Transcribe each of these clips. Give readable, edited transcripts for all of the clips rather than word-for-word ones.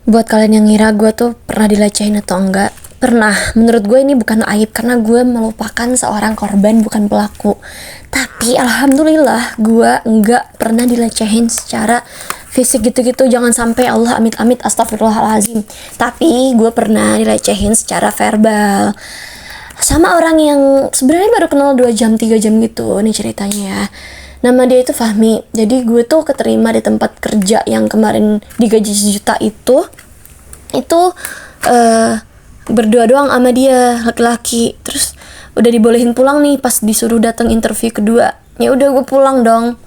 Buat kalian yang ngira gue tuh pernah dilecehin atau enggak, pernah. Menurut gue ini bukan aib karena gue melupakan seorang korban, bukan pelaku. Tapi alhamdulillah gue enggak pernah dilecehin secara fisik gitu-gitu. Jangan sampai, Allah amit-amit, astagfirullahalazim. Tapi gue pernah dilecehin secara verbal sama orang yang sebenarnya baru kenal 2 jam 3 jam gitu. Nih ceritanya ya. Nama dia itu Fahmi. Jadi gue tuh keterima di tempat kerja yang kemarin digaji sejuta itu berdua doang sama dia, laki-laki. Terus udah dibolehin pulang nih pas disuruh datang interview kedua. Ya udah gue pulang dong.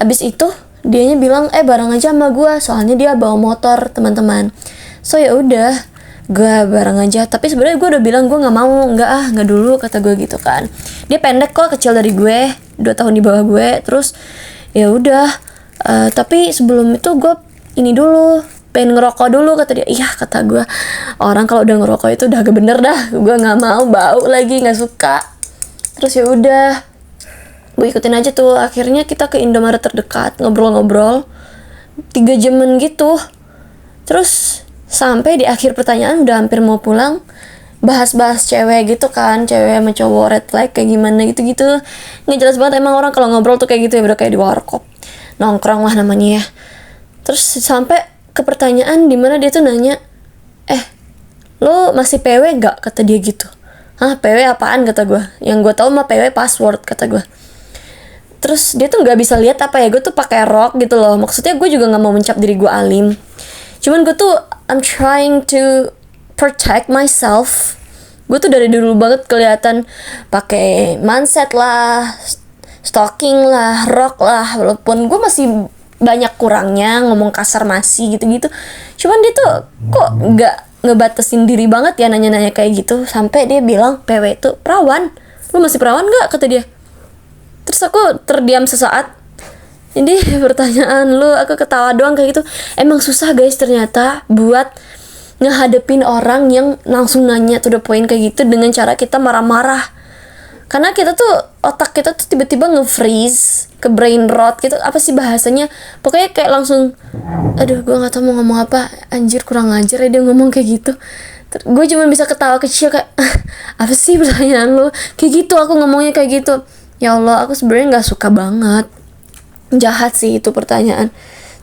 Abis itu dianya bilang bareng aja sama gue, soalnya dia bawa motor teman-teman. So ya udah, gue bareng aja. Tapi sebenarnya gue udah bilang gue nggak mau, nggak dulu, kata gue gitu kan. Dia pendek kok, kecil dari gue, 2 tahun di bawah gue. Terus ya udah, tapi sebelum itu gue ini dulu, pengen ngerokok dulu, kata dia. Iya, kata gue, orang kalau udah ngerokok itu udah gak bener dah, gue nggak mau, bau lagi, nggak suka. Terus ya udah, gue ikutin aja tuh. Akhirnya kita ke Indomaret terdekat, ngobrol-ngobrol 3 jaman gitu. Terus sampai di akhir pertanyaan udah hampir mau pulang, bahas-bahas cewek gitu kan, cewek sama cowok, red flag kayak gimana gitu-gitu. Nggak jelas banget emang orang kalau ngobrol tuh kayak gitu ya, udah kayak di warkop nongkrong lah namanya ya. Terus sampai ke pertanyaan dimana dia tuh nanya, lo masih PW nggak, kata dia gitu. Hah, PW apaan, kata gue. Yang gue tahu mah PW password, kata gue. Terus dia tuh nggak bisa lihat apa ya, gue tuh pakai rok gitu loh. Maksudnya gue juga nggak mau mencap diri gue alim, cuman gue tuh I'm trying to protect myself. Gue tuh dari dulu banget kelihatan pakai manset lah, stocking lah, rok lah, walaupun gue masih banyak kurangnya, ngomong kasar masih gitu-gitu. Cuman dia tuh kok nggak ngebatasin diri banget ya, nanya-nanya kayak gitu. Sampai dia bilang PW itu perawan. Lu masih perawan nggak, kata dia. Terus aku terdiam sesaat. Jadi pertanyaan lu, aku ketawa doang kayak gitu. Emang susah guys ternyata buat ngehadepin orang yang langsung nanya to the point kayak gitu dengan cara kita marah-marah. Karena kita tuh, otak kita tuh tiba-tiba nge-freeze, ke brain rot gitu. Apa sih bahasanya? Pokoknya kayak langsung, aduh gue gak tau mau ngomong apa. Anjir, kurang ajar ya dia ngomong kayak gitu. Gue cuma bisa ketawa kecil kayak, apa sih pertanyaan lu? Kayak gitu aku ngomongnya, kayak gitu. Ya Allah, aku sebenarnya gak suka banget. Jahat sih itu pertanyaan.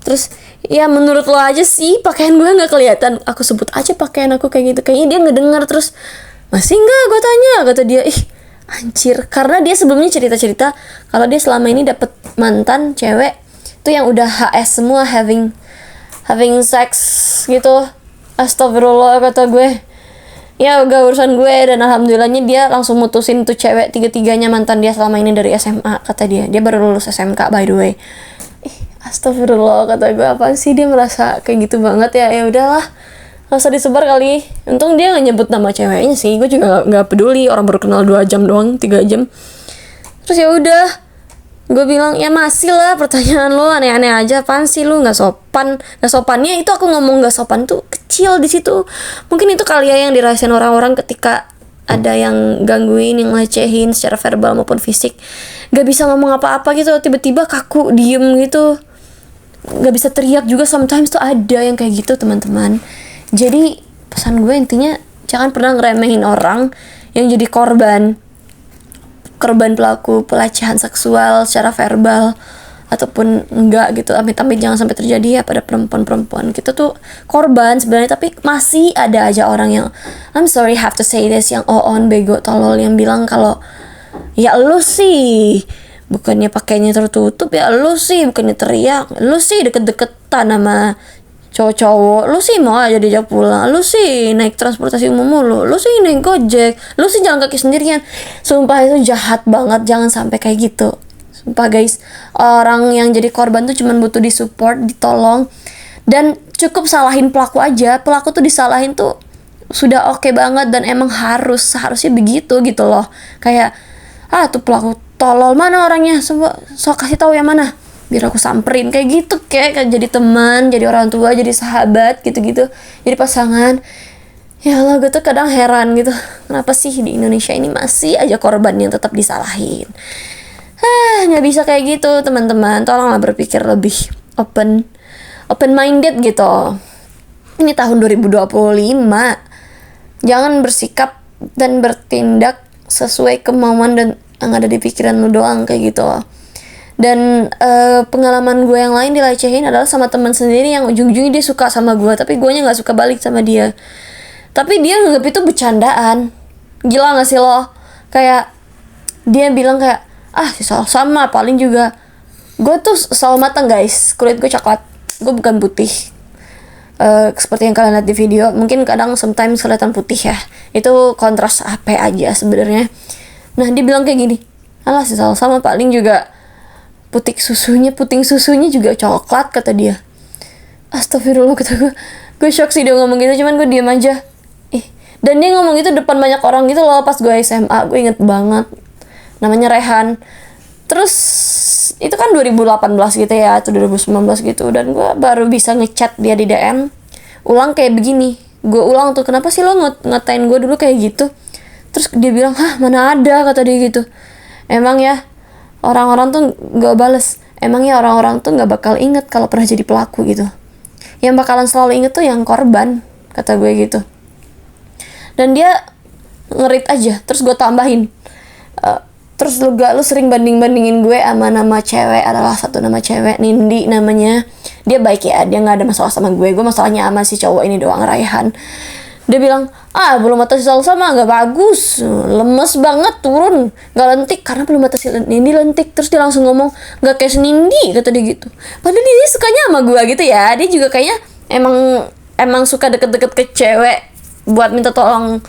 Terus ya menurut lo aja sih pakaian gue nggak kelihatan, aku sebut aja pakaian aku kayak gitu. Kayaknya dia ngedengar. Terus masih nggak, gue tanya, kata dia. Anjir, karena dia sebelumnya cerita kalau dia selama ini dapet mantan cewek tuh yang udah HS semua, having sex gitu. Astagfirullah, kata gue. Ya gak urusan gue, dan alhamdulillahnya dia langsung mutusin tuh cewek, 3-3-nya mantan dia selama ini dari SMA, kata dia. Dia baru lulus SMK by the way. Astagfirullah, kata gue, apa sih dia merasa kayak gitu banget ya. Ya udahlah, nggak usah disebar kali. Untung dia nggak nyebut nama ceweknya sih. Gue juga nggak peduli, orang baru kenal 2 jam doang, 3 jam. Terus ya udah, gue bilang ya masih lah, pertanyaan lo aneh-aneh aja, apaan sih lu, nggak sopan. Nggak sopannya itu aku ngomong nggak sopan tuh kecil di situ. Mungkin itu kali ya yang dirasain orang-orang ketika ada yang gangguin, yang lecehin secara verbal maupun fisik. Nggak bisa ngomong apa-apa gitu, tiba-tiba kaku, diem gitu. Nggak bisa teriak juga, sometimes tuh ada yang kayak gitu teman-teman. Jadi pesan gue intinya, jangan pernah ngeremehin orang yang jadi korban pelaku pelecehan seksual secara verbal ataupun enggak gitu. Amit-amit jangan sampai terjadi ya pada perempuan-perempuan. Kita tuh korban sebenarnya, tapi masih ada aja orang yang, I'm sorry have to say this, yang on bego tolol yang bilang kalau ya lu sih bukannya pakainya tertutup, ya lu sih bukannya teriak, lu sih deket-deketan sama cowok-cowok, lu sih mau aja diajak pulang, lu sih naik transportasi umum mulu, lu sih naik gojek, lu sih jalan kaki sendirian. Sumpah itu jahat banget, jangan sampai kayak gitu. Sumpah guys, orang yang jadi korban tuh cuma butuh disupport, ditolong, dan cukup salahin pelaku aja. Pelaku tuh disalahin tuh sudah oke banget, dan emang harusnya begitu gitu loh. Kayak tuh pelaku tolol, mana orangnya, sok kasih tahu yang mana biar aku samperin, kayak gitu. Kayak jadi teman, jadi orang tua, jadi sahabat gitu-gitu, jadi pasangan. Ya Allah, gue tuh kadang heran gitu, kenapa sih di Indonesia ini masih aja korban yang tetap disalahin. Nggak bisa kayak gitu teman-teman, tolonglah berpikir lebih open minded gitu. Ini tahun 2025. Jangan bersikap dan bertindak sesuai kemauan dan yang ada di pikiran lu doang kayak gitu loh. Dan pengalaman gue yang lain dilecehin adalah sama teman sendiri yang ujung-ujungnya dia suka sama gue, tapi gue nya nggak suka balik sama dia. Tapi dia nganggap itu bercandaan. Gila gak sih lo? Kayak dia bilang kayak, ah si sama paling juga. Gue tuh sawo matang guys, kulit gue coklat, gue bukan putih. Seperti yang kalian lihat di video, mungkin kadang sometimes kelihatan putih ya. Itu kontras apa aja sebenarnya. Nah dia bilang kayak gini, alah si sama paling juga puting susunya juga coklat kata dia. Astagfirullah kata gue. Gue shock sih dia ngomong gitu, cuman gue diam aja. Dan dia ngomong itu depan banyak orang gitu loh pas gue SMA. Gue inget banget. Namanya Rehan. Terus itu kan 2018 gitu ya, atau 2019 gitu. Dan gue baru bisa ngechat dia di DM ulang kayak begini. Gue ulang tuh, kenapa sih lo ngatain gue dulu kayak gitu? Terus dia bilang, hah mana ada, kata dia gitu. Emang ya orang-orang tuh gak bales. Emangnya orang-orang tuh gak bakal inget kalau pernah jadi pelaku gitu. Yang bakalan selalu inget tuh yang korban, kata gue gitu. Dan dia ngerit aja. Terus gue tambahin, terus lu sering bandingin gue sama nama cewek. Adalah satu nama cewek, Nindi namanya. Dia baik ya, dia gak ada masalah sama gue masalahnya sama si cowok ini doang, Raihan. Dia bilang, belum mata si Salsa mah gak bagus, lemes banget, turun, gak lentik karena belum mata si Nindi lentik. Terus dia langsung ngomong, gak kayak si Nindi, kata dia gitu. Padahal dia sukanya sama gue gitu ya. Dia juga kayaknya emang suka deket-deket ke cewek buat minta tolong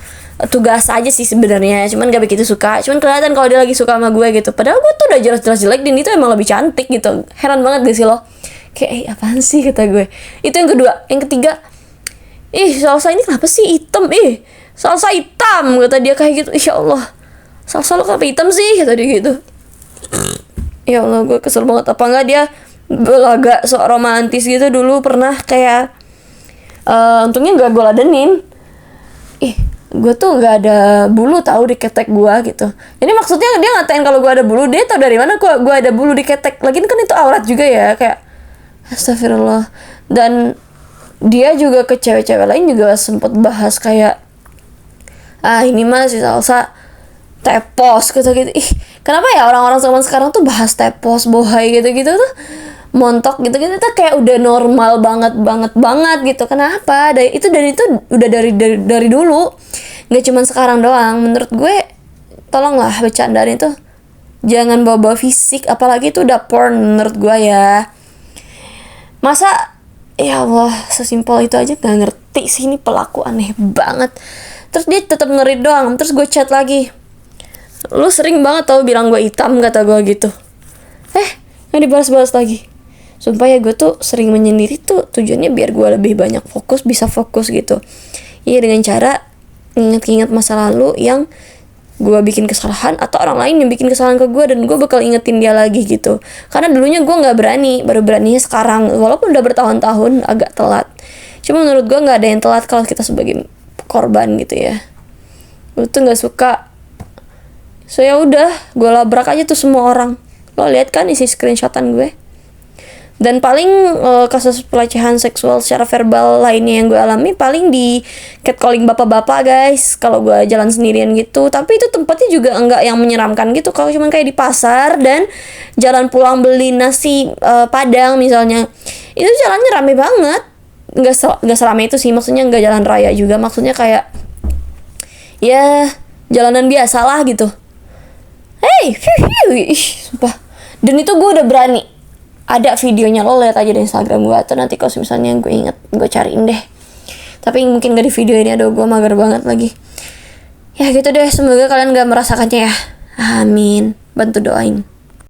tugas aja sih sebenarnya, cuman gak begitu suka. Cuman kelihatan kalau dia lagi suka sama gue gitu. Padahal gue tuh udah jelas-jelas jelek dan itu emang lebih cantik gitu. Heran banget gak sih lo? Kayak apaan sih, kata gue. Itu yang kedua. Yang ketiga, Salsa ini kenapa sih hitam? Salsa hitam, kata dia kayak gitu. Insya Allah, Salsa lo kenapa hitam sih, kata dia gitu. Ya Allah, gue kesel banget. Apa enggak dia agak sok romantis gitu dulu pernah kayak untungnya gak gue ladenin. Gue tuh gak ada bulu tahu di ketek gue gitu. Jadi maksudnya dia ngatain kalau gue ada bulu, dia tahu dari mana gue ada bulu di ketek. Lagian kan itu aurat juga ya, kayak astagfirullah. Dan dia juga ke cewek-cewek lain juga sempet bahas kayak, ini mah si Salsa tepos gitu. Kenapa ya orang-orang zaman sekarang tuh bahas tepos, bohai gitu-gitu tuh, montok gitu-gitu tuh kayak udah normal banget gitu. Kenapa? Itu udah dari dulu. Gak cuma sekarang doang. Menurut gue, tolonglah bercandaan itu jangan bawa-bawa fisik, apalagi itu udah porn menurut gue ya. Masa ya Allah, sesimpel itu aja gak ngerti sih, ini pelaku aneh banget. Terus dia tetap ngerit doang. Terus gue chat lagi, lu sering banget tau bilang gue hitam, kata gue gitu. Gak dibalas-balas lagi. Sumpah ya, gue tuh sering menyendiri tuh tujuannya biar gue lebih banyak bisa fokus gitu. Iya, dengan cara ingat-ingat masa lalu yang gue bikin kesalahan atau orang lain yang bikin kesalahan ke gue, dan gue bakal ingetin dia lagi gitu. Karena dulunya gue nggak berani, baru beraninya sekarang, walaupun udah bertahun-tahun agak telat. Cuma menurut gue nggak ada yang telat kalau kita sebagai korban gitu ya. Gue tuh nggak suka. So ya udah, gue labrak aja tuh semua orang. Lo lihat kan isi screenshotan gue. Dan paling kasus pelecehan seksual secara verbal lainnya yang gue alami paling di catcalling bapak-bapak guys, kalau gue jalan sendirian gitu. Tapi itu tempatnya juga enggak yang menyeramkan gitu, kalau cuma kayak di pasar dan jalan pulang beli nasi padang misalnya, itu jalannya rame banget. Nggak serame itu sih, maksudnya nggak jalan raya juga, maksudnya kayak ya jalanan biasa lah gitu. Sumpah. Dan itu gue udah berani. Ada videonya, lo lihat aja di Instagram gue, atau nanti kalau misalnya gue inget gue cariin deh. Tapi mungkin gak di video ini, aduh gue mager banget lagi. Ya gitu deh, semoga kalian gak merasakannya ya. Amin. Bantu doain.